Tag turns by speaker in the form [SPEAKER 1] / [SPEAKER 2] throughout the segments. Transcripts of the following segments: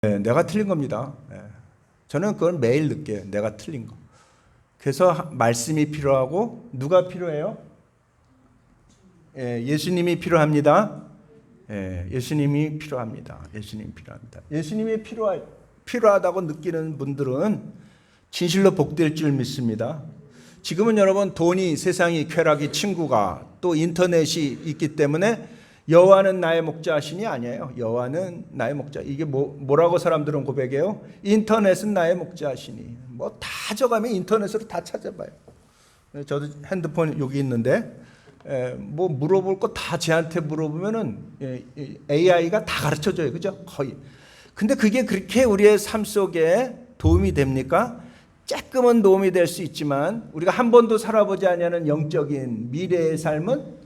[SPEAKER 1] 내가 틀린 겁니다. 저는 그걸 매일 느껴요. 내가 틀린 거. 그래서 말씀이 필요하고 누가 필요해요? 예수님이 필요합니다. 예수님이 필요합니다. 예수님이 필요합니다. 예수님이 필요하다고 느끼는 분들은 진실로 복될 줄 믿습니다. 지금은 여러분 돈이, 세상이, 쾌락이, 친구가 또 인터넷이 있기 때문에 여호와는 나의 목자신이 아니에요. 여호와는 나의 목자. 이게 뭐라고 사람들은 고백해요? 인터넷은 나의 목자신이. 뭐 다 적으면 인터넷으로 다 찾아봐요. 저도 핸드폰 여기 있는데 뭐 물어볼 거 다 쟤한테 물어보면은 AI가 다 가르쳐줘요. 그죠? 거의. 근데 그게 그렇게 우리의 삶 속에 도움이 됩니까? 조금은 도움이 될 수 있지만 우리가 한 번도 살아보지 않는 영적인 미래의 삶은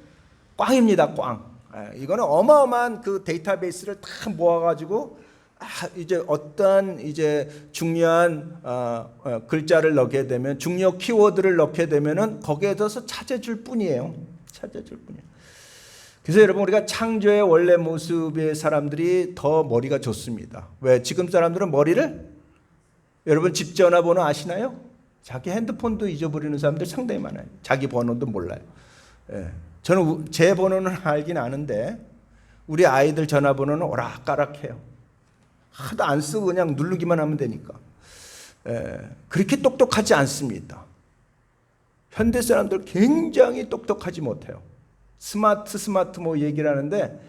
[SPEAKER 1] 꽝입니다. 꽝. 이거는 어마어마한 그 데이터베이스를 다 모아가지고 이제 어떠한 이제 중요한 글자를 넣게 되면 중요 키워드를 넣게 되면은 거기에 대해서 찾아줄 뿐이에요. 찾아줄 뿐이에요. 그래서 여러분 우리가 창조의 원래 모습의 사람들이 더 머리가 좋습니다. 왜? 지금 사람들은 머리를 여러분 집 전화번호 아시나요? 자기 핸드폰도 잊어버리는 사람들 상당히 많아요. 자기 번호도 몰라요. 저는 제 번호는 알긴 아는데 우리 아이들 전화번호는 오락가락해요. 하도 안 쓰고 그냥 누르기만 하면 되니까. 그렇게 똑똑하지 않습니다. 현대 사람들 굉장히 똑똑하지 못해요. 스마트 뭐 얘기를 하는데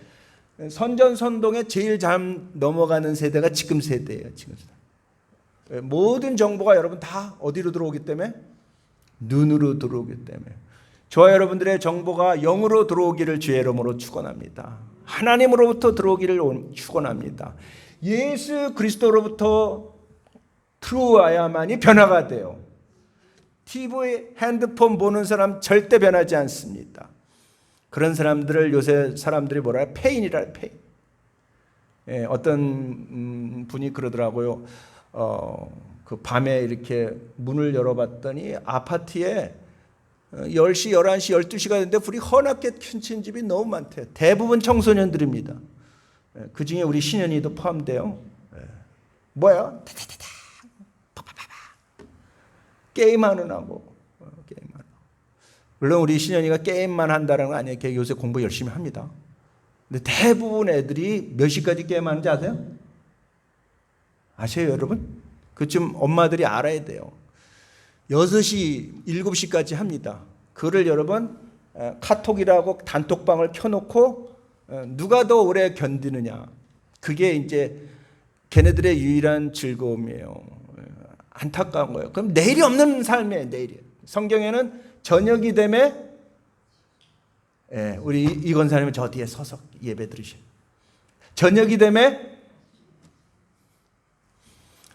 [SPEAKER 1] 선전선동에 제일 잘 넘어가는 세대가 지금 세대예요. 지금 세대. 모든 정보가 여러분 다 어디로 들어오기 때문에? 눈으로 들어오기 때문에. 저와 여러분들의 정보가 영으로 들어오기를 주의 이름으로 축원합니다. 하나님으로부터 들어오기를 축원합니다. 예수 그리스도로부터 들어와야만이 변화가 돼요. TV, 핸드폰 보는 사람 절대 변하지 않습니다. 그런 사람들을 요새 사람들이 뭐라 해요? 페인이라 해요. 페인. 어떤 분이 그러더라고요. 그 밤에 이렇게 문을 열어봤더니 아파트에 10시, 11시, 12시가 됐는데 불이 허납게 켜진 집이 너무 많대요. 대부분 청소년들입니다. 그 중에 우리 신현이도 포함돼요. 뭐야? 타타타타. 파파파파. 게임하는 하고. 게임하는. 물론 우리 신현이가 게임만 한다는 건 아니에요. 걔 요새 공부 열심히 합니다. 근데 대부분 애들이 몇 시까지 게임하는지 아세요? 아세요, 여러분? 그쯤 엄마들이 알아야 돼요. 6시, 7시까지 합니다. 그를 여러분 카톡이라고 단톡방을 켜놓고 누가 더 오래 견디느냐. 그게 이제 걔네들의 유일한 즐거움이에요. 안타까운 거예요. 그럼 내일이 없는 삶이에요. 내일이. 성경에는 저녁이 되면 우리 이건사님은 저 뒤에 서서 예배 드리셔요. 저녁이 되면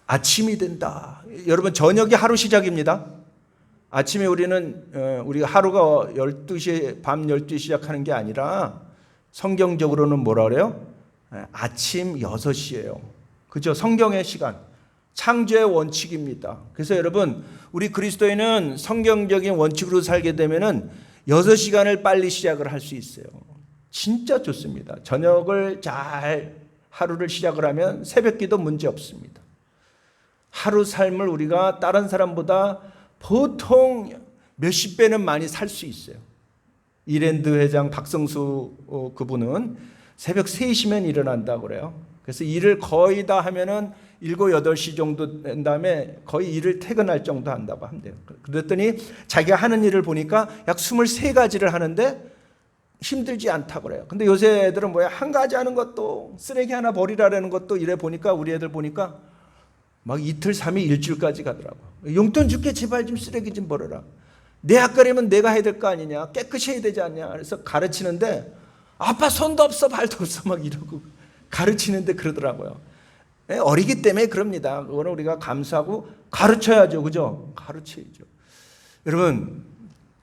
[SPEAKER 1] 아침이 된다. 여러분 저녁이 하루 시작입니다. 아침에 우리가 하루가 12시에 밤 12시 시작하는 게 아니라 성경적으로는 뭐라 그래요? 아침 6시예요. 그죠? 성경의 시간. 창조의 원칙입니다. 그래서 여러분 우리 그리스도인은 성경적인 원칙으로 살게 되면은 6시간을 빨리 시작을 할 수 있어요. 진짜 좋습니다. 저녁을 잘 하루를 시작을 하면 새벽기도 문제 없습니다. 하루 삶을 우리가 다른 사람보다 보통 몇십 배는 많이 살 수 있어요. 이랜드 회장 박성수 그분은 새벽 3시면 일어난다고 그래요. 그래서 일을 거의 다 하면은 7, 8시 정도 된 다음에 거의 일을 퇴근할 정도 한다고 한대요. 그랬더니 자기가 하는 일을 보니까 약 23가지를 하는데 힘들지 않다고 그래요. 근데 요새 애들은 뭐야? 한 가지 하는 것도 쓰레기 하나 버리라는 것도 이래 보니까 우리 애들 보니까 막 이틀, 3일, 일주일까지 가더라고. 용돈 줄게 제발 좀 쓰레기 좀 버려라. 내 앞가림은 내가 해야 될 거 아니냐. 깨끗이 해야 되지 않냐. 그래서 가르치는데 아빠 손도 없어 발도 없어 막 이러고 가르치는데 그러더라고요. 어리기 때문에 그럽니다. 그거는 우리가 감수하고 가르쳐야죠. 그죠? 가르쳐야죠.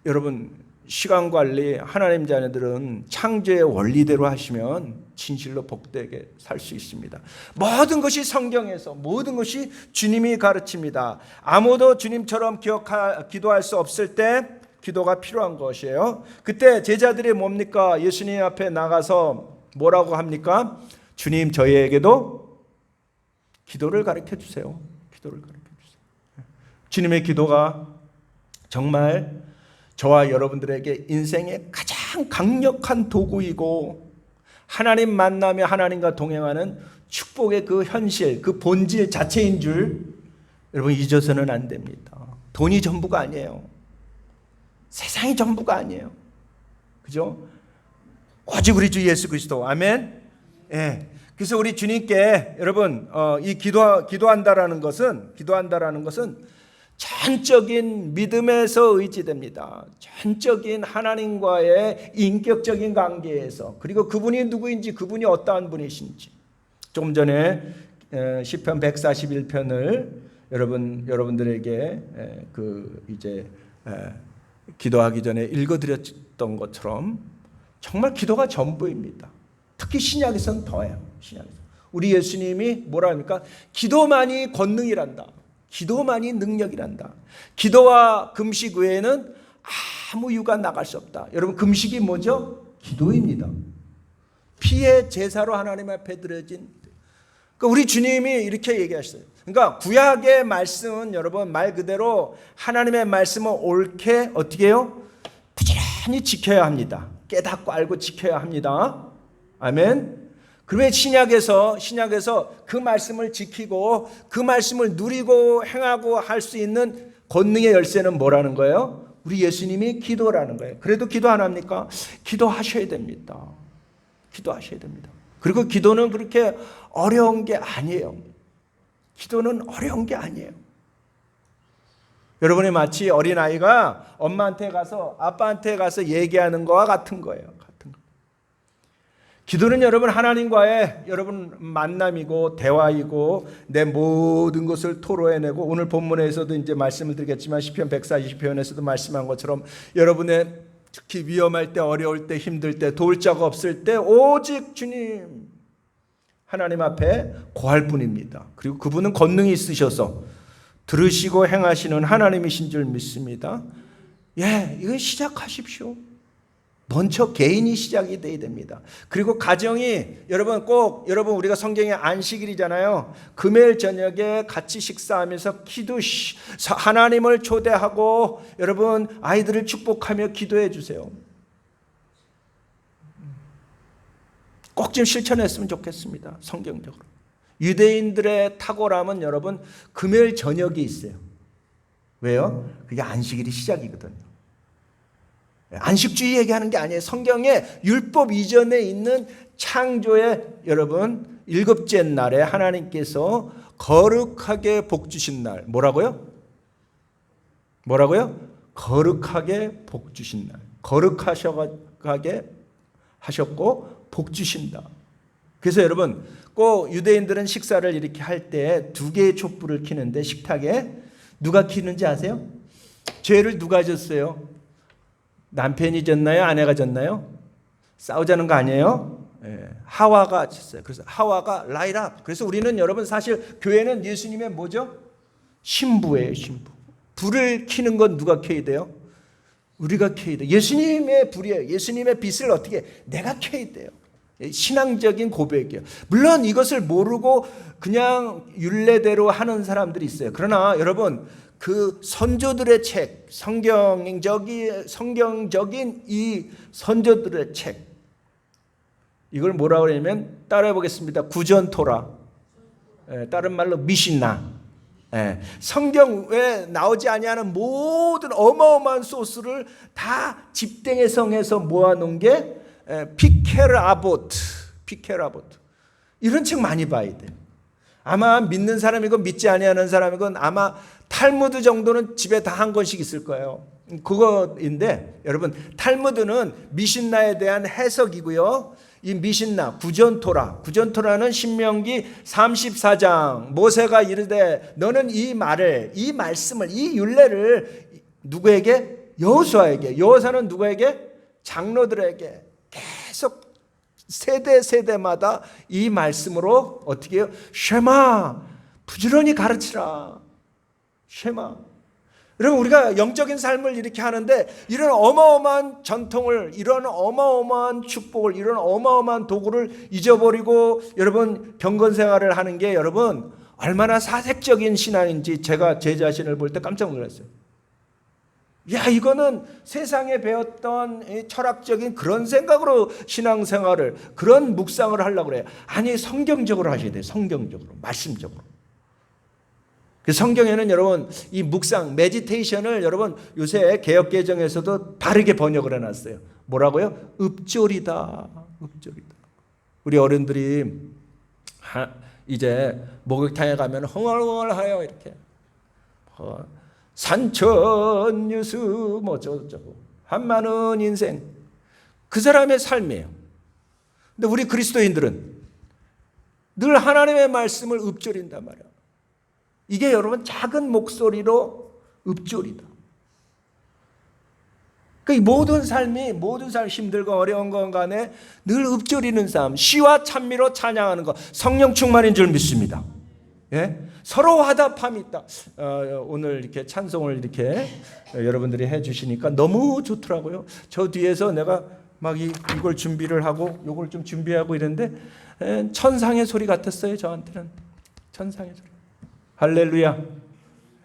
[SPEAKER 1] 여러분 시간 관리 하나님 자녀들은 창조의 원리대로 하시면 진실로 복되게 살 수 있습니다. 모든 것이 성경에서 모든 것이 주님이 가르칩니다. 아무도 주님처럼 기도할 수 없을 때 기도가 필요한 것이에요. 그때 제자들이 뭡니까? 예수님 앞에 나가서 뭐라고 합니까? 주님 저희에게도 기도를 가르쳐 주세요. 기도를 가르쳐 주세요. 주님의 기도가 정말 저와 여러분들에게 인생의 가장 강력한 도구이고 하나님 만나며 하나님과 동행하는 축복의 그 현실, 그 본질 자체인 줄 여러분 잊어서는 안 됩니다. 돈이 전부가 아니에요. 세상이 전부가 아니에요. 그죠? 오직 우리 주 예수 그리스도. 아멘. 예. 그래서 우리 주님께 여러분 이 기도한다라는 것은 전적인 믿음에서 의지됩니다. 전적인 하나님과의 인격적인 관계에서, 그리고 그분이 누구인지, 그분이 어떠한 분이신지. 조금 전에 시편 141편을 여러분들에게 기도하기 전에 읽어드렸던 것처럼 정말 기도가 전부입니다. 특히 신약에서는 더해요. 신약에서 우리 예수님이 뭐라 합니까? 기도만이 권능이란다. 기도만이 능력이란다. 기도와 금식 외에는 아무 이유가 나갈 수 없다. 여러분, 금식이 뭐죠? 기도입니다. 피의 제사로 하나님 앞에 드려진. 그러니까 우리 주님이 이렇게 얘기하셨어요. 그러니까 구약의 말씀은 여러분 말 그대로 하나님의 말씀을 옳게 어떻게 해요? 부지런히 지켜야 합니다. 깨닫고 알고 지켜야 합니다. 아멘. 그러면 신약에서 그 말씀을 지키고 그 말씀을 누리고 행하고 할 수 있는 권능의 열쇠는 뭐라는 거예요? 우리 예수님이 기도라는 거예요. 그래도 기도 안 합니까? 기도하셔야 됩니다. 기도하셔야 됩니다. 그리고 기도는 그렇게 어려운 게 아니에요. 기도는 어려운 게 아니에요. 여러분이 마치 어린아이가 엄마한테 가서 아빠한테 가서 얘기하는 거와 같은 거예요. 기도는 여러분 하나님과의 여러분 만남이고 대화이고 내 모든 것을 토로해내고, 오늘 본문에서도 이제 말씀을 드리겠지만 시편 140편에서도 말씀한 것처럼 여러분의 특히 위험할 때, 어려울 때, 힘들 때, 도울 자가 없을 때 오직 주님 하나님 앞에 고할 뿐입니다. 그리고 그분은 권능이 있으셔서 들으시고 행하시는 하나님이신 줄 믿습니다. 이건 시작하십시오. 먼저 개인이 시작이 돼야 됩니다. 그리고 가정이 여러분 우리가 성경에 안식일이잖아요. 금요일 저녁에 같이 식사하면서 하나님을 초대하고 여러분 아이들을 축복하며 기도해 주세요. 꼭 좀 실천했으면 좋겠습니다. 성경적으로. 유대인들의 탁월함은 여러분 금요일 저녁이 있어요. 왜요? 그게 안식일이 시작이거든요. 안식주의 얘기하는 게 아니에요. 성경에 율법 이전에 있는 창조의 여러분 일곱째 날에 하나님께서 거룩하게 복 주신 날. 뭐라고요? 거룩하게 복 주신 날. 거룩하게 하셨고 복 주신다. 그래서 여러분 꼭 유대인들은 식사를 이렇게 할 때 2개의 촛불을 켜는데 식탁에 누가 켜는지 아세요? 죄를 누가 졌어요? 남편이 졌나요? 아내가 졌나요? 싸우자는 거 아니에요? 하와가 졌어요. 그래서 하와가 라이라. 그래서 우리는 여러분 사실 교회는 예수님의 뭐죠? 신부예요, 신부. 불을 켜는 건 누가 켜야 돼요? 우리가 켜야 돼요. 예수님의 불이에요. 예수님의 빛을 어떻게 내가 켜야 돼요. 신앙적인 고백이에요. 물론 이것을 모르고 그냥 율례대로 하는 사람들이 있어요. 그러나 여러분 그 선조들의 책, 성경적인 이 선조들의 책, 이걸 뭐라고 그러냐면 따라해 보겠습니다. 구전토라, 다른 말로 미신나. 성경에 나오지 아니하는 모든 어마어마한 소스를 다 집댕의 성에서 모아놓은 게 피케르아보트. 이런 책 많이 봐야 돼요. 아마 믿는 사람이건 믿지 아니하는 사람이건 아마 탈무드 정도는 집에 다 한 권씩 있을 거예요. 그거인데 여러분 탈무드는 미신나에 대한 해석이고요. 이 미신나 구전토라는 신명기 34장 모세가 이르되 너는 이 말씀을 이 율례를 누구에게? 여호수아에게. 여호수아는 누구에게? 장로들에게 계속 세대마다 이 말씀으로 어떻게 해요? 쉐마 부지런히 가르치라. 쉐마. 여러분 우리가 영적인 삶을 이렇게 하는데 이런 어마어마한 전통을, 이런 어마어마한 축복을, 이런 어마어마한 도구를 잊어버리고 여러분 경건 생활을 하는 게 여러분 얼마나 사색적인 신앙인지 제가 제 자신을 볼 때 깜짝 놀랐어요. 야, 이거는 세상에 배웠던 철학적인 그런 생각으로 신앙생활을, 그런 묵상을 하려고 그래요. 아니, 성경적으로 하셔야 돼요. 성경적으로, 말씀적으로. 그 성경에는 여러분 이 묵상, 메디테이션을 여러분 요새 개역개정에서도 다르게 번역을 해놨어요. 뭐라고요? 읍조리다. 읍조리다. 우리 어른들이 이제 목욕탕에 가면 흥얼흥얼하여 이렇게 산천유수 뭐 저쩌고 한많은 인생, 그 사람의 삶이에요. 근데 우리 그리스도인들은 늘 하나님의 말씀을 읊조린단 말이야. 이게 여러분 작은 목소리로 읊조리다. 그 모든 삶 힘들고 어려운 건 간에 늘 읊조리는 삶, 시와 찬미로 찬양하는 것, 성령 충만인 줄 믿습니다. 예? 서로 화답함이 있다. 오늘 이렇게 찬송을 이렇게 여러분들이 해주시니까 너무 좋더라고요. 저 뒤에서 내가 막 이걸 준비를 하고 요걸 좀 준비하고 이랬는데 천상의 소리 같았어요. 저한테는 천상의 소리. 할렐루야.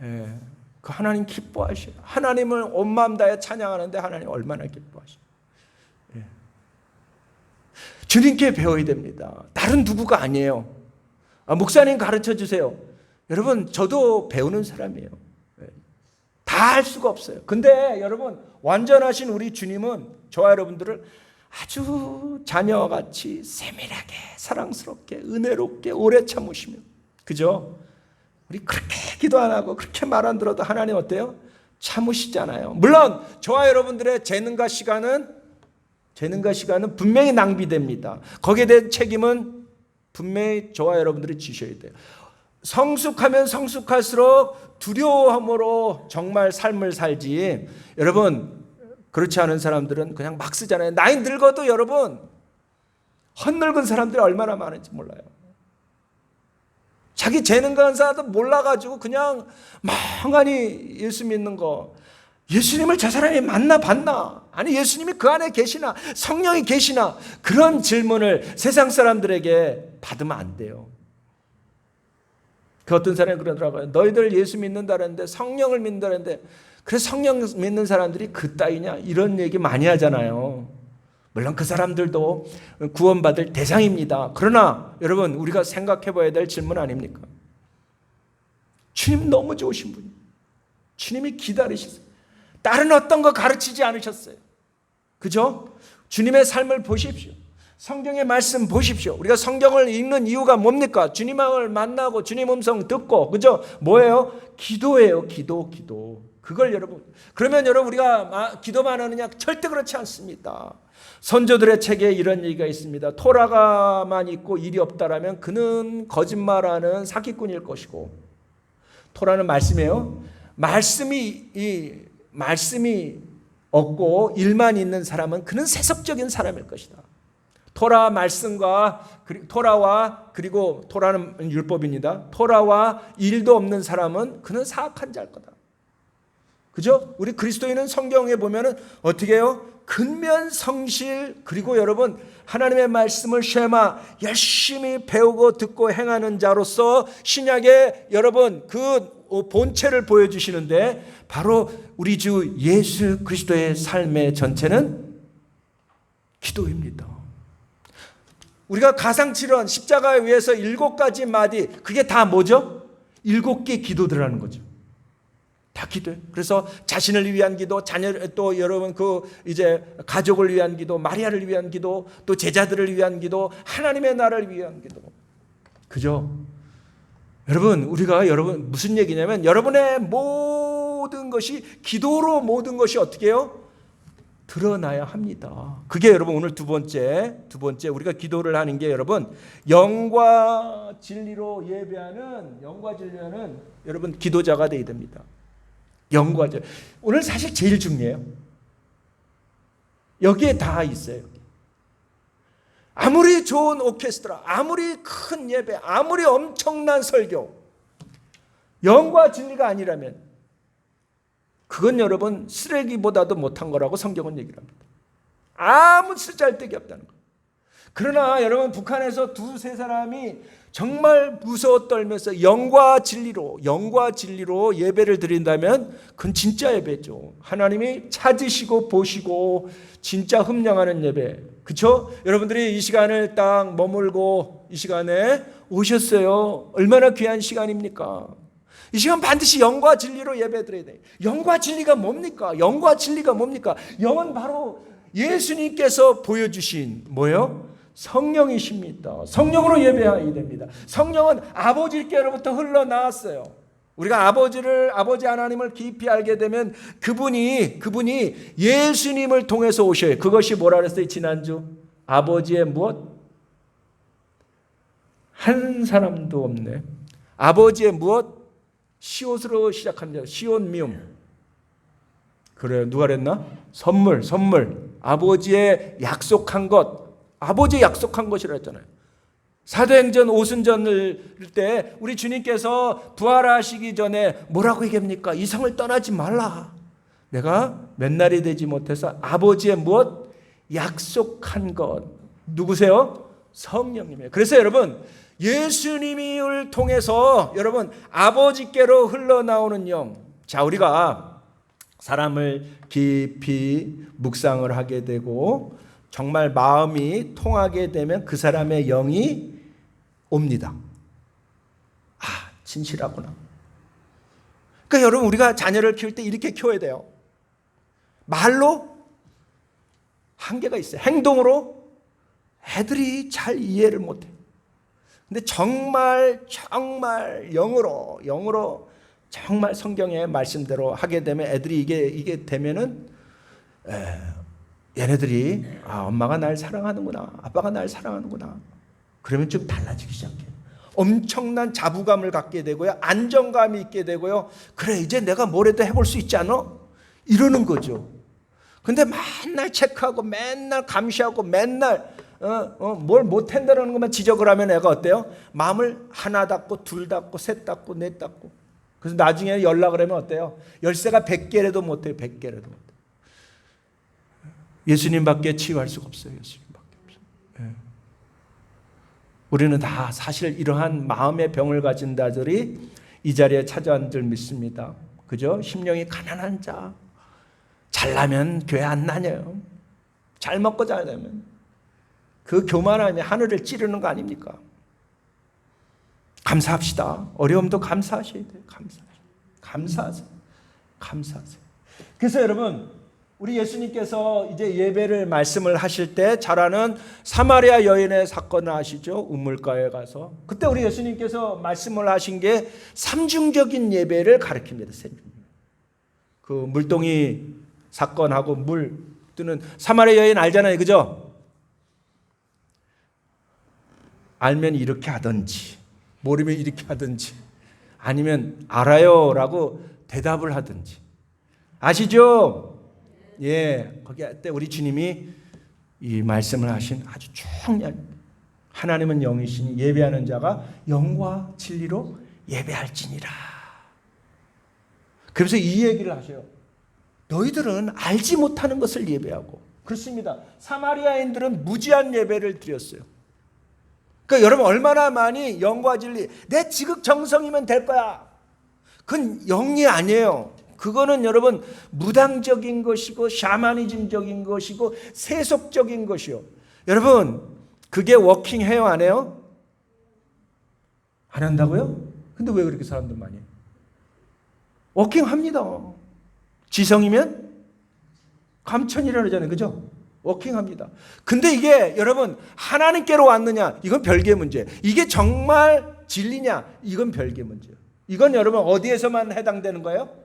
[SPEAKER 1] 예. 그 하나님 기뻐하셔요. 하나님을 온 마음 다해 찬양하는데 하나님 얼마나 기뻐하셔요. 예. 주님께 배워야 됩니다. 다른 누구가 아니에요. 목사님 가르쳐 주세요. 여러분 저도 배우는 사람이에요. 다 할 수가 없어요. 근데 여러분 완전하신 우리 주님은 저와 여러분들을 아주 자녀와 같이 세밀하게 사랑스럽게 은혜롭게 오래 참으시며, 그죠? 우리 그렇게 기도 안 하고 그렇게 말 안 들어도 하나님 어때요? 참으시잖아요. 물론 저와 여러분들의 재능과 시간은 분명히 낭비됩니다. 거기에 대한 책임은 분명히 저와 여러분들이 지셔야 돼요. 성숙하면 성숙할수록 두려움으로 정말 삶을 살지, 여러분 그렇지 않은 사람들은 그냥 막 쓰잖아요. 나이 늙어도 여러분 헛늙은 사람들이 얼마나 많은지 몰라요. 자기 재능과 은사도 몰라가지고 그냥 멍하니 예수 믿는 거. 예수님을 저 사람이 만나봤나? 아니 예수님이 그 안에 계시나? 성령이 계시나? 그런 질문을 세상 사람들에게 받으면 안 돼요. 그 어떤 사람이 그러더라고요. 너희들 예수 믿는다는데 성령을 믿는다는데 그래서 성령 믿는 사람들이 그따위냐? 이런 얘기 많이 하잖아요. 물론 그 사람들도 구원받을 대상입니다. 그러나 여러분 우리가 생각해 봐야 될 질문 아닙니까? 주님 너무 좋으신 분이에요. 주님이 기다리셨어요. 다른 어떤 거 가르치지 않으셨어요. 그죠? 주님의 삶을 보십시오. 성경의 말씀 보십시오. 우리가 성경을 읽는 이유가 뭡니까? 주님을 만나고 주님 음성 듣고, 그죠? 뭐예요? 기도예요. 기도. 그걸 여러분, 그러면 여러분 우리가 기도만 하느냐? 절대 그렇지 않습니다. 선조들의 책에 이런 얘기가 있습니다. 토라가만 있고 일이 없다라면 그는 거짓말하는 사기꾼일 것이고, 토라는 말씀이에요. 말씀이 없고 일만 있는 사람은 그는 세속적인 사람일 것이다. 토라 말씀과 토라와, 그리고 토라는 율법입니다. 토라와 일도 없는 사람은 그는 사악한 자일 거다. 그죠? 우리 그리스도인은 성경에 보면은 어떻게 해요? 근면 성실, 그리고 여러분 하나님의 말씀을 쉐마 열심히 배우고 듣고 행하는 자로서 신약에 여러분 그 본체를 보여주시는데, 바로 우리 주 예수 그리스도의 삶의 전체는 기도입니다. 우리가 가상칠언 십자가에 의해서 7가지 마디, 그게 다 뭐죠? 7개 기도들하는 거죠. 다 기도예요. 그래서 자신을 위한 기도, 자녀, 또 여러분 이제 가족을 위한 기도, 마리아를 위한 기도, 또 제자들을 위한 기도, 하나님의 나라를 위한 기도. 그죠? 여러분 여러분 무슨 얘기냐면 여러분의 모든 것이 기도로, 모든 것이 어떻게 해요? 드러나야 합니다. 그게 여러분 오늘 두 번째 우리가 기도를 하는 게 여러분 영과 진리로 예배하는, 영과 진리하는 여러분 기도자가 되어야 됩니다. 영과 진리. 오늘 사실 제일 중요해요. 여기에 다 있어요. 아무리 좋은 오케스트라, 아무리 큰 예배, 아무리 엄청난 설교, 영과 진리가 아니라면 그건 여러분 쓰레기보다도 못한 거라고 성경은 얘기를 합니다. 아무 쓰잘데기 없다는 거. 그러나 여러분 북한에서 2-3 사람이 정말 무서워 떨면서 영과 진리로 예배를 드린다면 그건 진짜 예배죠. 하나님이 찾으시고 보시고 진짜 흠령하는 예배. 그렇죠? 여러분들이 이 시간을 딱 머물고 이 시간에 오셨어요. 얼마나 귀한 시간입니까? 이 시간 반드시 영과 진리로 예배 드려야 돼요. 영과 진리가 뭡니까? 영과 진리가 뭡니까? 영은 바로 예수님께서 보여주신 뭐예요? 성령이십니다. 성령으로 예배해야 됩니다. 성령은 아버지께로부터 흘러나왔어요. 우리가 아버지 하나님을 깊이 알게 되면 그분이 예수님을 통해서 오셔요. 그것이 뭐라 그랬어요? 지난주 아버지의 무엇? 한 사람도 없네. 아버지의 무엇? 시옷으로 시작합니다. 시옷 미움. 그래요. 누가 그랬나? 선물. 아버지의 약속한 것. 아버지 약속한 것이라 했잖아요. 사도행전 오순절을 때 우리 주님께서 부활하시기 전에 뭐라고 얘기합니까? 이 성을 떠나지 말라. 내가 몇 날이 되지 못해서 아버지의 무엇? 약속한 것. 누구세요? 성령님이에요. 그래서 여러분 예수님을 통해서 여러분 아버지께로 흘러나오는 영. 자, 우리가 사람을 깊이 묵상을 하게 되고 정말 마음이 통하게 되면 그 사람의 영이 옵니다. 아, 진실하구나. 그러니까 여러분 우리가 자녀를 키울 때 이렇게 키워야 돼요. 말로 한계가 있어요. 행동으로 애들이 잘 이해를 못해요. 근데 정말 영으로 정말 성경의 말씀대로 하게 되면 애들이 이게 되면은 얘네들이 엄마가 날 사랑하는구나, 아빠가 날 사랑하는구나. 그러면 좀 달라지기 시작해요. 엄청난 자부감을 갖게 되고요, 안정감이 있게 되고요. 그래, 이제 내가 뭐라도 해볼 수 있지 않아? 이러는 거죠. 근데 맨날 체크하고 맨날 감시하고 맨날 뭘 못한다는 것만 지적을 하면 애가 어때요? 마음을 하나 닫고 둘 닫고 셋 닫고 넷 닫고. 그래서 나중에 연락을 하면 어때요? 열쇠가 100개라도 못해요. 100개라도 못해요. 예수님밖에 치유할 수가 없어요. 예수님밖에 없어요. 예. 우리는 다 사실 이러한 마음의 병을 가진 자들이 이 자리에 찾아온 줄 믿습니다. 그죠? 심령이 가난한 자. 잘나면 교회 안 다녀요. 잘 먹고 잘 되면. 그 교만함이 하늘을 찌르는 거 아닙니까? 감사합시다. 어려움도 감사하셔야 돼요. 감사하세요. 그래서 여러분, 우리 예수님께서 이제 예배를 말씀을 하실 때 잘 아는 사마리아 여인의 사건을 아시죠? 우물가에 가서. 그때 우리 예수님께서 말씀을 하신 게 삼중적인 예배를 가르칩니다. 그 물동이 사건하고 물 뜨는 사마리아 여인 알잖아요. 그죠? 알면 이렇게 하든지 모르면 이렇게 하든지 아니면 알아요 라고 대답을 하든지. 아시죠? 예, 거기 때 우리 주님이 이 말씀을 하신 아주 중요한, 하나님은 영이시니 예배하는 자가 영과 진리로 예배할지니라. 그래서 이 얘기를 하셔요. 너희들은 알지 못하는 것을 예배하고. 그렇습니다. 사마리아인들은 무지한 예배를 드렸어요. 그러니까 여러분 얼마나 많이 영과 진리, 내 지극 정성이면 될 거야. 그건 영이 아니에요. 그거는 여러분 무당적인 것이고 샤머니즘적인 것이고 세속적인 것이요. 여러분 그게 워킹해요 안 해요? 안 한다고요? 근데 왜 그렇게 사람들 많이 해요? 워킹합니다. 지성이면 감천이라 그러잖아요. 그죠? 워킹합니다. 근데 이게 여러분 하나님께로 왔느냐? 이건 별개의 문제예요. 이게 정말 진리냐? 이건 별개의 문제예요. 이건 여러분 어디에서만 해당되는 거예요?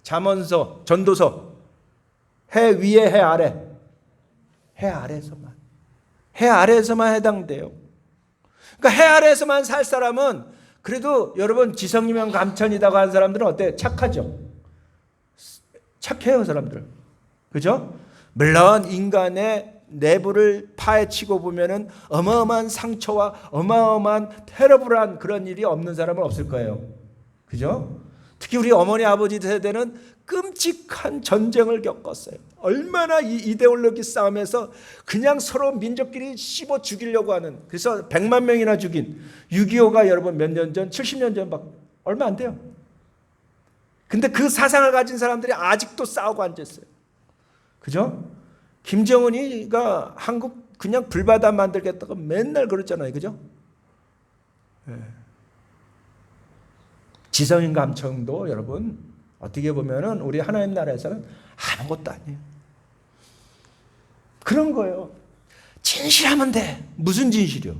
[SPEAKER 1] 잠언서, 전도서. 해 위에 해 아래. 해 아래에서만. 해 아래에서만 해당돼요. 그러니까 해 아래에서만 살 사람은 그래도 여러분 지성이면 감천이다고 하는 사람들은 어때요? 착하죠? 착해요 사람들. 그죠? 물론 인간의 내부를 파헤치고 보면은 어마어마한 상처와 어마어마한 테러블한 그런 일이 없는 사람은 없을 거예요. 그죠? 특히 우리 어머니 아버지 세대는 끔찍한 전쟁을 겪었어요. 얼마나 이 이데올로기 싸움에서 그냥 서로 민족끼리 씹어 죽이려고 하는, 그래서 100만 명이나 죽인 6.25가 여러분 몇 년 전, 70년 전 얼마 안 돼요. 근데 그 사상을 가진 사람들이 아직도 싸우고 앉았어요. 그죠? 김정은이가 한국 그냥 불바다 만들겠다고 맨날 그랬잖아요. 그죠? 네. 지성인 감청도 여러분 어떻게 보면은 우리 하나님 나라에서는 아무것도 아니에요. 그런 거예요. 진실하면 돼. 무슨 진실이요?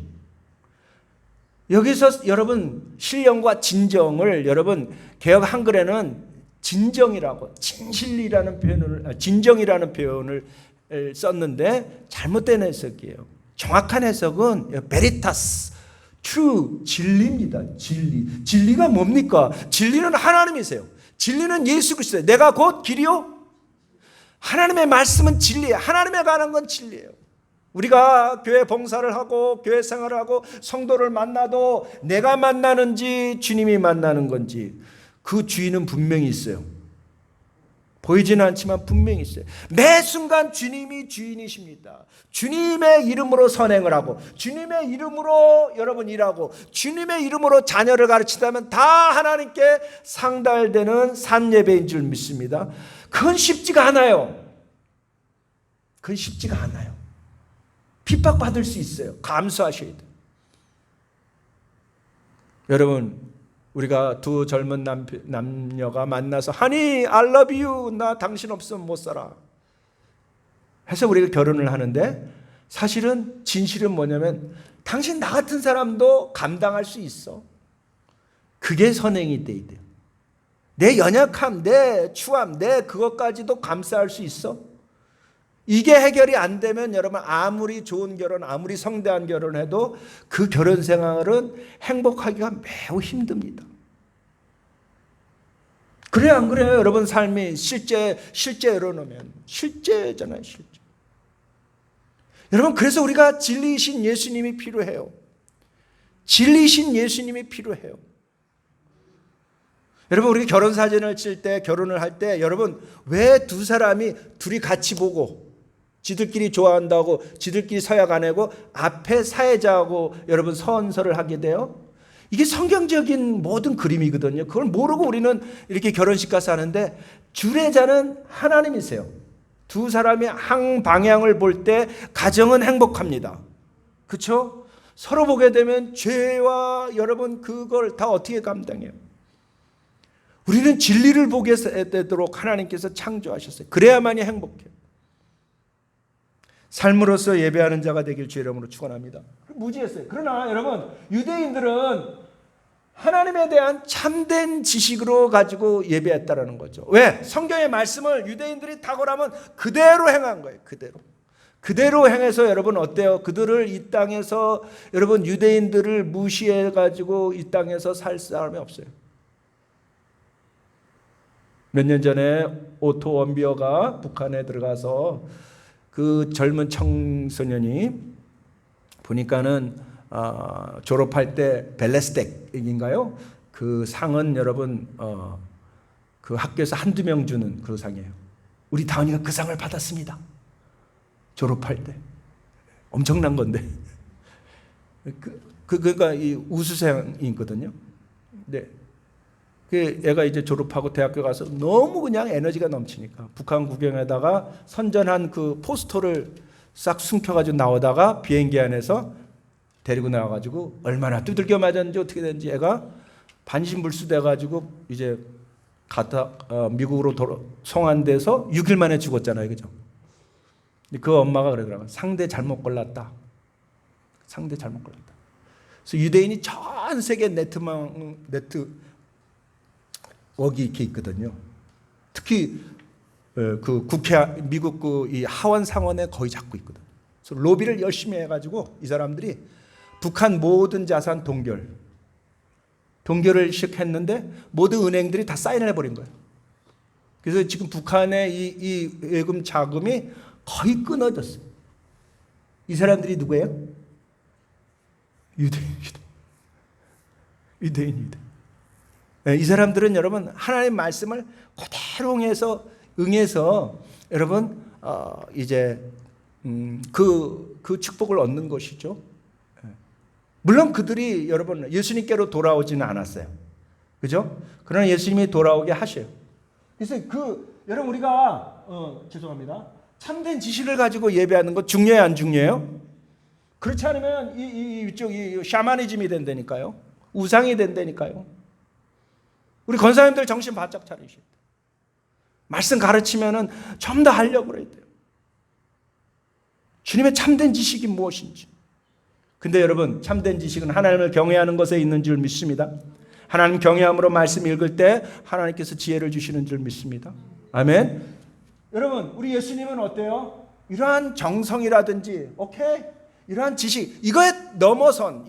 [SPEAKER 1] 여기서 여러분 신령과 진정을 여러분 개역 한글에는 진정이라고 진실이라는 표현을 진정이라는 표현을 썼는데 잘못된 해석이에요. 정확한 해석은 베리타스 true 진리입니다. 진리가 뭡니까? 진리는 하나님이세요. 진리는 예수 그리스도예요. 내가 곧 길이요. 하나님의 말씀은 진리예요. 하나님에 관한 건 진리예요. 우리가 교회 봉사를 하고 교회 생활을 하고 성도를 만나도 내가 만나는지 주님이 만나는 건지 그 주인은 분명히 있어요. 보이지는 않지만 분명히 있어요. 매 순간 주님이 주인이십니다. 주님의 이름으로 선행을 하고 주님의 이름으로 여러분 일하고 주님의 이름으로 자녀를 가르치다면 다 하나님께 상달되는 산예배인 줄 믿습니다. 그건 쉽지가 않아요. 그건 쉽지가 않아요. 핍박받을 수 있어요. 감수하셔야 돼요. 여러분 우리가 두 젊은 남녀가 만나서 하니 I love you 나 당신 없으면 못 살아 해서 우리가 결혼을 하는데 사실은 진실은 뭐냐면 당신 나 같은 사람도 감당할 수 있어. 그게 선행이 돼야 돼요. 내 연약함, 내 추함, 내 그것까지도 감싸할 수 있어. 이게 해결이 안 되면 여러분 아무리 좋은 결혼, 아무리 성대한 결혼해도 그 결혼 생활은 행복하기가 매우 힘듭니다. 그래요, 안 그래요? 여러분 삶이 실제로 놓으면 실제잖아요, 실제. 여러분 그래서 우리가 진리이신 예수님이 필요해요. 진리이신 예수님이 필요해요. 여러분 우리 결혼 사진을 칠 때, 결혼을 할 때 여러분 왜 두 사람이 둘이 같이 보고 지들끼리 좋아한다고 지들끼리 서약 안 하고 앞에 사회자하고 여러분 서원서를 하게 돼요? 이게 성경적인 모든 그림이거든요. 그걸 모르고 우리는 이렇게 결혼식 가서 하는데 주례자는 하나님이세요. 두 사람이 한 방향을 볼 때 가정은 행복합니다. 그렇죠? 서로 보게 되면 죄와 여러분 그걸 다 어떻게 감당해요? 우리는 진리를 보게 되도록 하나님께서 창조하셨어요. 그래야만이 행복해요. 삶으로서 예배하는 자가 되길 주의 이름으로 축원합니다. 무지했어요. 그러나 여러분 유대인들은 하나님에 대한 참된 지식으로 가지고 예배했다라는 거죠. 왜? 성경의 말씀을 유대인들이 탁월하면 그대로 행한 거예요. 그대로 행해서 여러분 어때요? 그들을 이 땅에서 여러분 유대인들을 무시해 가지고 이 땅에서 살 사람이 없어요. 몇 년 전에 오토 원비어가 북한에 들어가서 그 젊은 청소년이 보니까는 졸업할 때 벨레스텍인가요? 그 상은 여러분 그 학교에서 한두 명 주는 그 상이에요. 우리 다은이가 그 상을 받았습니다. 졸업할 때 엄청난 건데 그러니까 이 우수생이거든요. 네. 그 애가 이제 졸업하고 대학교 가서 너무 그냥 에너지가 넘치니까 북한 구경에다가 선전한 그 포스터를 싹 숨겨가지고 나오다가 비행기 안에서 데리고 나와가지고 얼마나 두들겨 맞았는지 어떻게 됐는지 애가 반신불수돼가지고 이제 미국으로 송환돼서 6일 만에 죽었잖아요, 그죠? 그 엄마가 그러더라고요. 상대 잘못 골랐다. 상대 잘못 골랐다. 그래서 유대인이 전 세계 네트워크 이렇게 있거든요. 특히 그 국회 미국 그 이 하원 상원에 거의 잡고 있거든요. 그래서 로비를 열심히 해가지고 이 사람들이 북한 모든 자산 동결을 시작했는데 모든 은행들이 다 사인을 해버린 거예요. 그래서 지금 북한의 이 예금 자금이 거의 끊어졌어요. 이 사람들이 누구예요? 유대인이다. 이 사람들은 여러분 하나님의 말씀을 그대로 응해서 여러분 이제 그 축복을 얻는 것이죠. 물론 그들이 여러분 예수님께로 돌아오지는 않았어요. 그죠? 그러나 예수님이 돌아오게 하셔요. 그래서 여러분 우리가 죄송합니다. 참된 지식을 가지고 예배하는 거 중요해요, 안 중요해요? 그렇지 않으면 이쪽이 샤머니즘이 된다니까요. 우상이 된다니까요. 우리 권사님들 정신 바짝 차리셔야 돼요. 말씀 가르치면은 좀 더 하려고 그래야 돼요. 주님의 참된 지식이 무엇인지. 근데 여러분 참된 지식은 하나님을 경외하는 것에 있는 줄 믿습니다. 하나님 경외함으로 말씀 읽을 때 하나님께서 지혜를 주시는 줄 믿습니다. 아멘. 여러분 우리 예수님은 어때요? 이러한 정성이라든지 이러한 지식 이거에 넘어선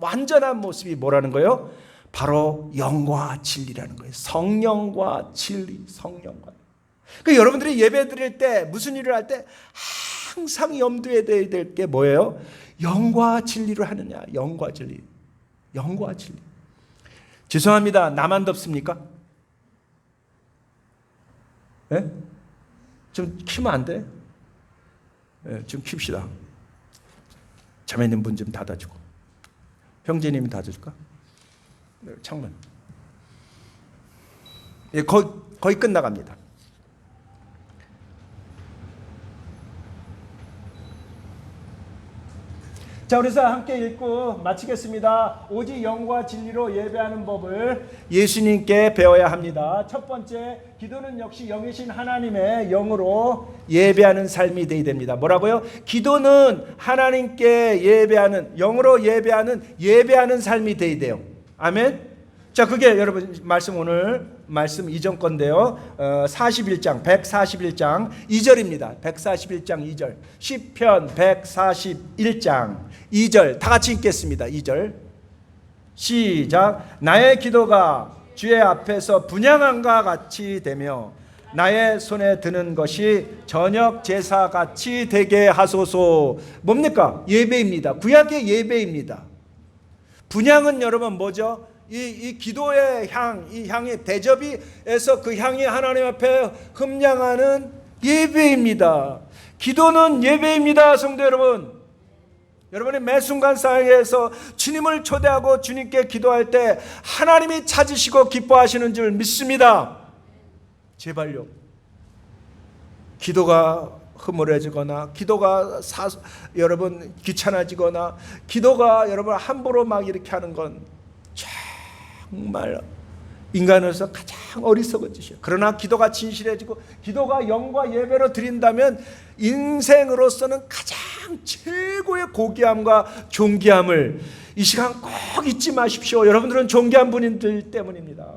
[SPEAKER 1] 완전한 모습이 뭐라는 거예요? 바로 영과 진리라는 거예요. 성령과 진리, 성령과. 그러니까 여러분들이 예배 드릴 때 무슨 일을 할 때 항상 염두에 둬야 될 게 뭐예요? 영과 진리로 하느냐. 영과 진리. 영과 진리. 죄송합니다. 나만 덥습니까? 네? 좀 키면 안 돼? 네, 좀 킵시다. 자매님 문 좀 닫아주고. 형제님이 닫아줄까? 네, 창문. 예, 거의 끝나갑니다. 자, 그래서 함께 읽고 마치겠습니다. 오직 영과 진리로 예배하는 법을 예수님께 배워야 합니다. 첫 번째, 기도는 역시 영이신 하나님의 영으로 예배하는 삶이 되어야 됩니다. 뭐라고요? 기도는 하나님께 예배하는, 영으로 예배하는 삶이 되어야 돼요. 아멘? 자, 그게 여러분 오늘 말씀 이전 건데요. 141장 2절입니다. 141장 2절. 시편 141장 2절. 다 같이 읽겠습니다. 2절. 시작. 나의 기도가 주의 앞에서 분향함과 같이 되며 나의 손에 드는 것이 저녁 제사 같이 되게 하소서. 뭡니까? 예배입니다. 구약의 예배입니다. 분향은 여러분 뭐죠? 이 기도의 이 향이 대접이에서 그 향이 하나님 앞에 흠량하는 예배입니다. 기도는 예배입니다, 성도 여러분. 여러분이 매 순간 사이에서 주님을 초대하고 주님께 기도할 때 하나님이 찾으시고 기뻐하시는 줄 믿습니다. 제발요. 기도가 흐물해지거나 기도가 여러분 귀찮아지거나 기도가 여러분 함부로 막 이렇게 하는 건 정말 인간으로서 가장 어리석은 짓이에요. 그러나 기도가 진실해지고 기도가 영과 예배로 드린다면 인생으로서는 가장 최고의 고귀함과 존귀함을 이 시간 꼭 잊지 마십시오. 여러분들은 존귀한 분들 때문입니다.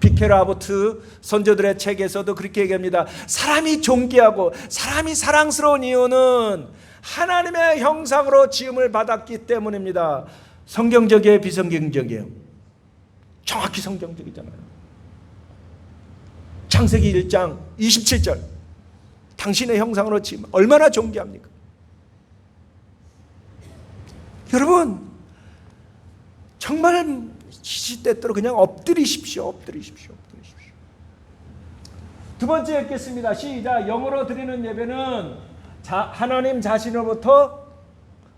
[SPEAKER 1] 비케르 아보트 선조들의 책에서도 그렇게 얘기합니다. 사람이 존귀하고 사람이 사랑스러운 이유는 하나님의 형상으로 지음을 받았기 때문입니다. 성경적이에요, 비성경적이에요? 정확히 성경적이잖아요. 창세기 1장 27절. 당신의 형상으로 지음 얼마나 존귀합니까? 여러분 정말 시시때때로 그냥 엎드리십시오. 두 번째 읽겠습니다. 시작. 영으로 드리는 예배는 하나님 자신으로부터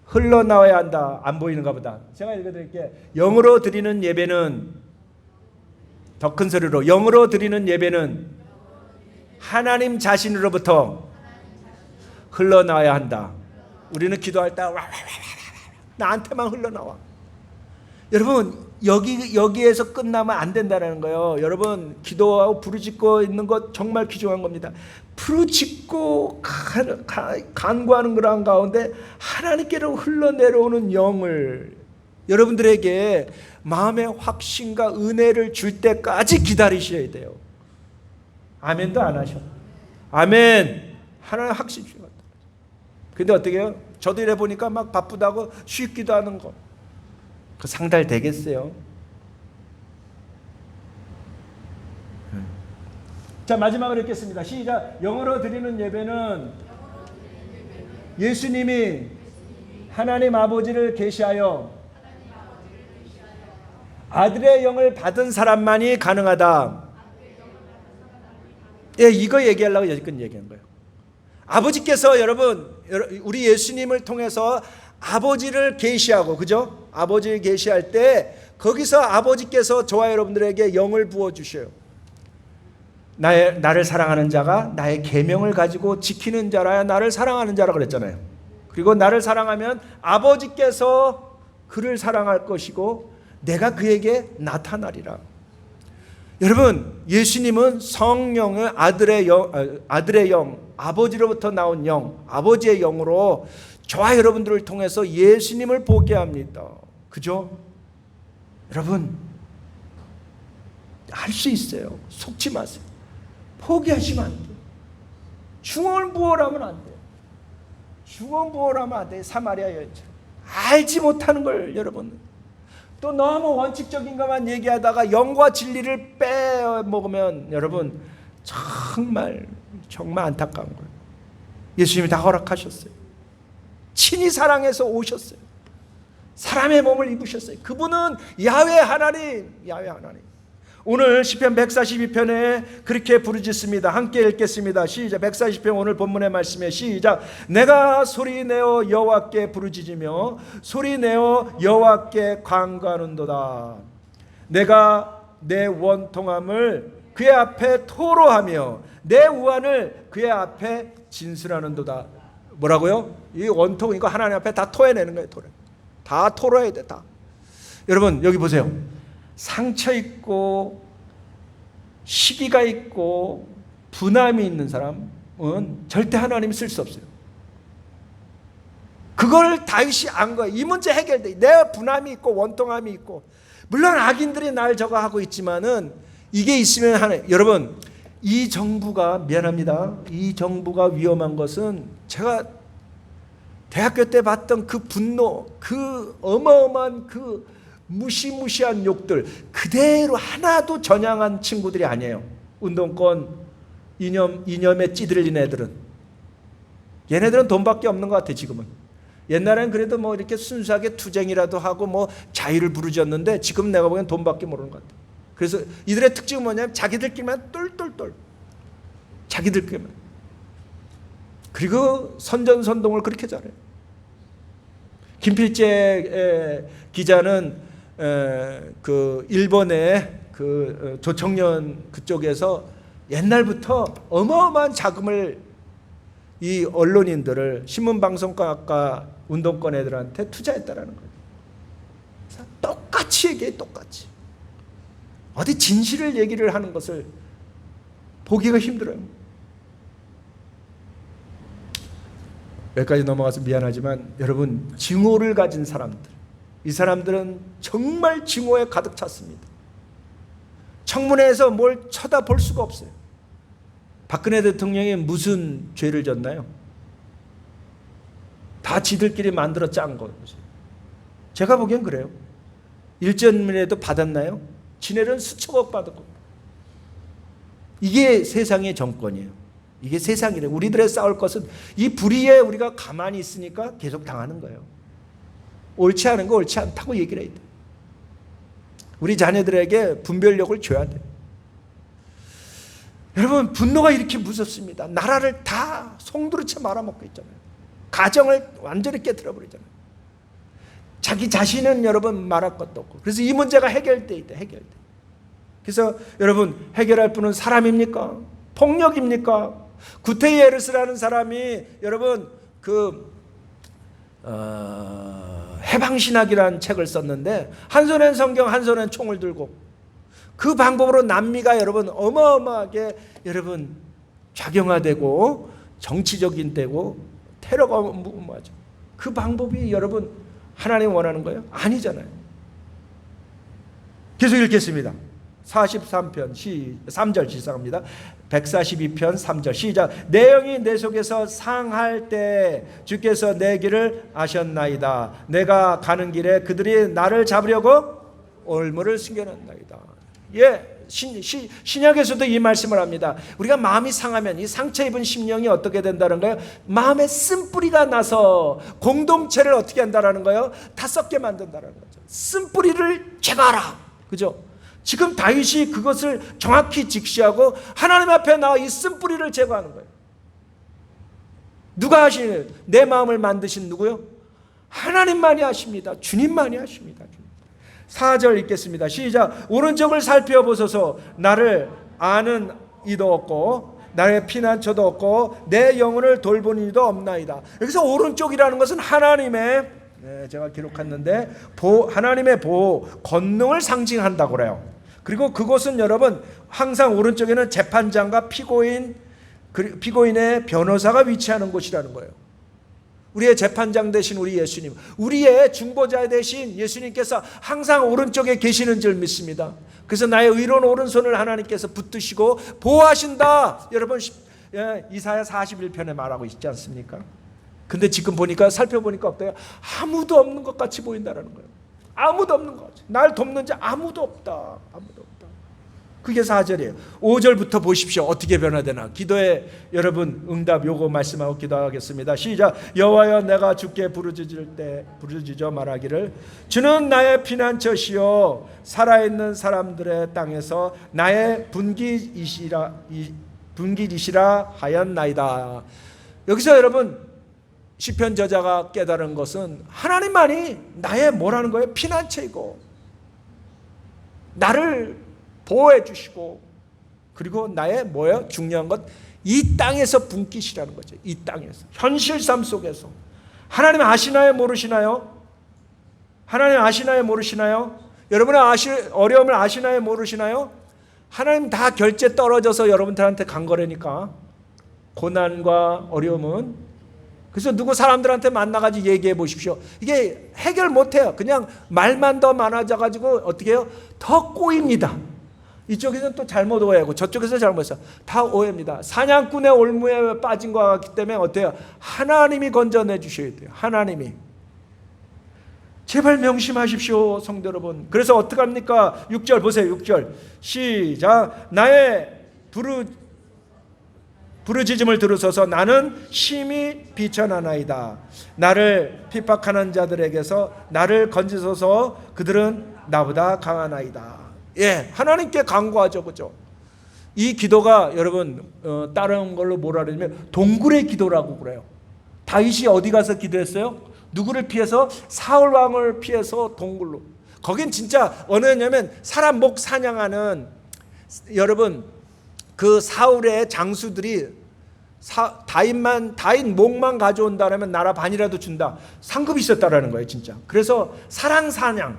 [SPEAKER 1] 흘러나와야 한다. 안 보이는가 보다. 제가 읽어드릴게요. 영으로 드리는 예배는, 더 큰 소리로, 영으로 드리는 예배는 하나님 자신으로부터 흘러나와야 한다. 우리는 기도할 때 나한테만 흘러나와. 여러분 여기에서 끝나면 안 된다는 거예요. 여러분 기도하고 부르짖고 있는 것 정말 귀중한 겁니다. 부르짖고 간구하는 그런 가운데 하나님께로 흘러내려오는 영을 여러분들에게 마음의 확신과 은혜를 줄 때까지 기다리셔야 돼요. 아멘도 안 하셔. 아멘. 하나님 확신 주셨다. 근데 어떻게 해요? 저도 이래 보니까 막 바쁘다고 쉽기도 하는 거. 그 상달 되겠어요? 자, 마지막으로 읽겠습니다. 시작. 영으로 드리는 예배는 예수님이 하나님 아버지를 계시하여 아들의 영을 받은 사람만이 가능하다. 예, 이거 얘기하려고 여지껏 얘기한 거예요. 아버지께서 여러분, 우리 예수님을 통해서 아버지를 계시하고, 그죠? 아버지를 계시할 때 거기서 아버지께서 저와 여러분들에게 영을 부어 주셔요. 나를 사랑하는 자가 나의 계명을 가지고 지키는 자라야 나를 사랑하는 자라 그랬잖아요. 그리고 나를 사랑하면 아버지께서 그를 사랑할 것이고 내가 그에게 나타나리라. 여러분, 예수님은 성령의 아들의 영, 아버지로부터 나온 영, 아버지의 영으로 저와 여러분들을 통해서 예수님을 보게 합니다. 그죠? 여러분, 할 수 있어요. 속지 마세요. 포기하시면 안 돼요. 중언부언하면 안 돼요. 중언부언하면 안 돼요. 사마리아 여인처럼. 알지 못하는 걸 여러분. 또 너무 원칙적인 것만 얘기하다가 영과 진리를 빼먹으면 여러분 정말 안타까운 거예요. 예수님이 다 허락하셨어요. 친히 사랑해서 오셨어요. 사람의 몸을 입으셨어요. 그분은 야훼 하나님. 오늘 시편 142편에 그렇게 부르짖습니다. 함께 읽겠습니다. 시작. 140편 오늘 본문의 말씀에 시작. 내가 소리내어 여호와께 부르짖으며 소리내어 여호와께 간구하는도다. 내가 내 원통함을 그의 앞에 토로하며 내 우환을 그의 앞에 진술하는도다. 뭐라고요? 이 원통 이거 하나님 앞에 다 토해내는 거예요. 다 토로해야 돼. 다. 여러분 여기 보세요. 상처 있고 시기가 있고 분함이 있는 사람은 절대 하나님 쓸 수 없어요. 그걸 다윗이 안 거예요. 이 문제 해결돼. 내 분함이 있고 원통함이 있고 물론 악인들이 날 저거 하고 있지만은 이게 있으면 하나님. 여러분 이 정부가 미안합니다. 이 정부가 위험한 것은 제가 대학교 때 봤던 그 분노, 그 어마어마한 그 무시무시한 욕들 그대로 하나도 전향한 친구들이 아니에요. 운동권 이념에 찌들린 애들은. 얘네들은 돈밖에 없는 것 같아 지금은. 옛날엔 그래도 뭐 이렇게 순수하게 투쟁이라도 하고 뭐 자유를 부르짖었는데 지금 내가 보기엔 돈밖에 모르는 것 같아. 그래서 이들의 특징은 뭐냐면 자기들끼리만 똘똘똘. 자기들끼리만. 그리고 선전선동을 그렇게 잘해요. 김필재 기자는 그 일본의 그 조청년 그쪽에서 옛날부터 어마어마한 자금을 이 언론인들을 신문방송학과 운동권 애들한테 투자했다라는 거예요. 똑같이 얘기해. 똑같이. 어디 진실을 얘기를 하는 것을 보기가 힘들어요. 여기까지 넘어가서 미안하지만 여러분 증오를 가진 사람들, 이 사람들은 정말 증오에 가득 찼습니다. 청문회에서 뭘 쳐다볼 수가 없어요. 박근혜 대통령이 무슨 죄를 졌나요? 다 지들끼리 만들어 짠 거죠. 제가 보기엔 그래요. 일전이라도 받았나요? 지네는 수천억 받았고. 이게 세상의 정권이에요. 이게 세상이래. 우리들의 싸울 것은 이 불의에 우리가 가만히 있으니까 계속 당하는 거예요. 옳지 않은 거 옳지 않다고 얘기를 해야 돼. 우리 자녀들에게 분별력을 줘야 돼. 여러분 분노가 이렇게 무섭습니다. 나라를 다 송두리째 말아먹고 있잖아요. 가정을 완전히 깨트려버리잖아요. 자기 자신은 여러분 말할 것도 없고. 그래서 이 문제가 해결돼 있다. 해결돼. 그래서 여러분 해결할 분은 사람입니까? 폭력입니까? 구테이에르스라는 사람이 여러분 그 해방신학이라는 책을 썼는데 한 손엔 성경 한 손엔 총을 들고 그 방법으로 남미가 여러분 어마어마하게 여러분 작용화되고 정치적인 되고 테러가 무궁무하죠. 그 방법이 여러분 하나님 원하는 거예요? 아니잖아요. 계속 읽겠습니다. 43편 3절 시작합니다. 142편 3절 시작. 내 영이 내 속에서 상할 때 주께서 내 길을 아셨나이다. 내가 가는 길에 그들이 나를 잡으려고 올무를 숨겨놨나이다. 예, 신약에서도 이 말씀을 합니다. 우리가 마음이 상하면 이 상처 입은 심령이 어떻게 된다는 거예요? 마음에 쓴뿌리가 나서 공동체를 어떻게 한다는 거예요? 다 썩게 만든다는 거죠. 쓴뿌리를 제거하라. 그죠? 지금 다윗이 그것을 정확히 직시하고 하나님 앞에 나와 이 쓴뿌리를 제거하는 거예요. 누가 하시는? 내 마음을 만드신 누구요? 하나님만이 하십니다. 주님만이 하십니다. 4절 읽겠습니다. 시작. 오른쪽을 살펴보소서. 나를 아는 이도 없고 나의 피난처도 없고 내 영혼을 돌보는 이도 없나이다. 여기서 오른쪽이라는 것은 하나님의, 제가 기록했는데 하나님의 보호, 권능을 상징한다고 그래요. 그리고 그곳은 여러분 항상 오른쪽에는 재판장과 피고인의 변호사가 위치하는 곳이라는 거예요. 우리의 재판장 되신 우리 예수님, 우리의 중보자 되신 예수님께서 항상 오른쪽에 계시는 줄 믿습니다. 그래서 나의 의로운 오른손을 하나님께서 붙드시고 보호하신다. 여러분 이사야 41편에 말하고 있지 않습니까? 근데 지금 살펴보니까 어때요? 아무도 없는 것 같이 보인다는 거예요. 아무도 없는 것 같이. 날 돕는 자 아무도 없다. 아무도 없다. 그게 4절이에요. 5절부터 보십시오. 어떻게 변화되나. 기도에 여러분 응답 요거 말씀하고 기도하겠습니다. 시작. 여호와여 내가 주께 부르짖어 말하기를 주는 나의 피난처시요 살아있는 사람들의 땅에서 나의 분깃이시라 하였나이다. 여기서 여러분 시편 저자가 깨달은 것은 하나님만이 나의 뭐라는 거예요? 피난처이고 나를 보호해 주시고 그리고 나의 뭐예요? 중요한 것 이 땅에서 분깃이라는 거죠. 이 땅에서 현실 삶 속에서 하나님 아시나요? 모르시나요? 하나님 아시나요? 모르시나요? 여러분의 어려움을 아시나요? 모르시나요? 하나님 다 결제 떨어져서 여러분들한테 간 거라니까. 고난과 어려움은. 그래서 누구 사람들한테 만나가지고 얘기해 보십시오. 이게 해결 못해요. 그냥 말만 더 많아져가지고 어떻게 해요? 더 꼬입니다. 이쪽에서는 또 잘못 오해하고 저쪽에서 잘못해서 다 오해입니다. 사냥꾼의 올무에 빠진 것 같기 때문에 어때요? 하나님이 건져내 주셔야 돼요. 하나님이. 제발 명심하십시오, 성도 여러분. 그래서 어떻게 합니까? 6절 보세요. 6절 시작. 나의 부르짖음을 들으소서. 나는 심히 비천하나이다. 나를 핍박하는 자들에게서 나를 건지소서. 그들은 나보다 강하나이다. 예, 하나님께 간구하죠, 그죠? 이 기도가 여러분 다른 걸로 뭐라 그러냐면 동굴의 기도라고 그래요. 다윗이 어디 가서 기도했어요? 누구를 피해서? 사울 왕을 피해서 동굴로. 거긴 진짜 어느냐면 사람 목 사냥하는 여러분 그 사울의 장수들이 다윗 목만 가져온다면 나라 반이라도 준다. 상급이 있었다라는 거예요, 진짜. 그래서 사람 사냥.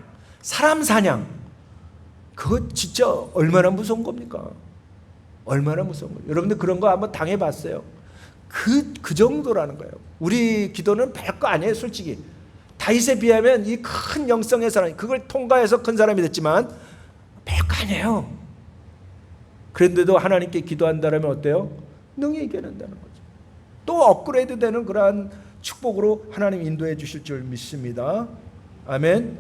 [SPEAKER 1] 그거 진짜 얼마나 무서운 겁니까? 얼마나 무서운 거예요. 여러분들 그런 거 한번 당해봤어요? 그 정도라는 거예요. 우리 기도는 별거 아니에요, 솔직히. 다윗에 비하면 이 큰 영성의 사람, 그걸 통과해서 큰 사람이 됐지만 별거 아니에요. 그런데도 하나님께 기도한다면 어때요? 능히 이겨낸다는 거죠. 또 업그레이드 되는 그러한 축복으로 하나님 인도해 주실 줄 믿습니다. 아멘.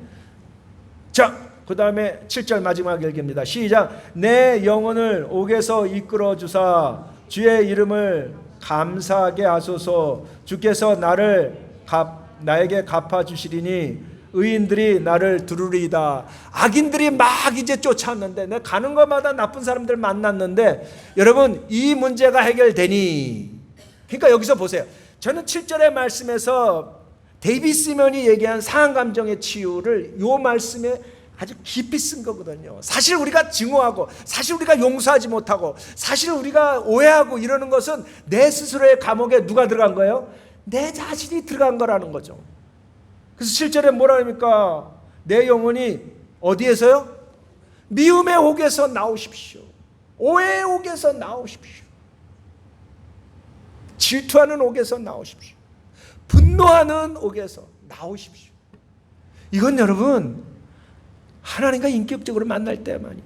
[SPEAKER 1] 자, 그 다음에 7절 마지막 읽기입니다. 시작. 내 영혼을 옥에서 이끌어 주사 주의 이름을 감사하게 하소서. 주께서 나에게 갚아 주시리니 의인들이 나를 두루리이다. 악인들이 막 이제 쫓아왔는데 내가 가는 것마다 나쁜 사람들 만났는데 여러분 이 문제가 해결되니. 그러니까 여기서 보세요. 저는 7절의 말씀에서 데이비드 시몬이 얘기한 상한 감정의 치유를 이 말씀에 아주 깊이 쓴 거거든요. 사실 우리가 증오하고 사실 우리가 용서하지 못하고 사실 우리가 오해하고 이러는 것은 내 스스로의 감옥에 누가 들어간 거예요? 내 자신이 들어간 거라는 거죠. 그래서 7절에 뭐라 합니까? 내 영혼이 어디에서요? 미움의 옥에서 나오십시오. 오해의 옥에서 나오십시오. 질투하는 옥에서 나오십시오. 분노하는 옥에서 나오십시오. 이건 여러분 하나님과 인격적으로 만날 때만이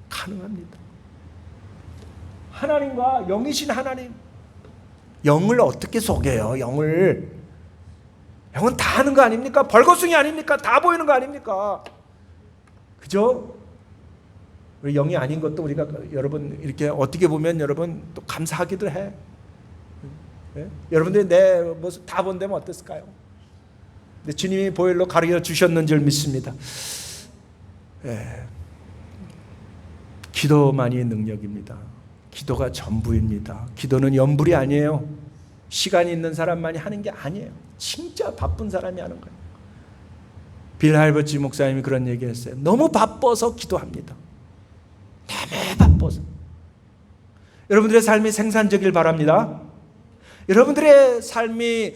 [SPEAKER 1] 가능합니다. 하나님과 영이신 하나님. 영을 어떻게 속여요? 영은 다 아는 거 아닙니까? 벌거숭이 아닙니까? 다 보이는 거 아닙니까? 그죠? 우리 영이 아닌 것도 우리가 여러분 이렇게 어떻게 보면 여러분 또 감사하기도 해. 네? 여러분들이 내 모습 다 본다면 어땠을까요? 근데 주님이 보혈로 가르쳐 주셨는 줄 믿습니다. 예. 기도만이 능력입니다. 기도가 전부입니다. 기도는 연불이 아니에요. 시간이 있는 사람만이 하는 게 아니에요. 진짜 바쁜 사람이 하는 거예요. 빌 할버치 목사님이 그런 얘기했어요. 너무 바빠서 기도합니다. 너무 바빠서. 여러분들의 삶이 생산적일 바랍니다. 여러분들의 삶이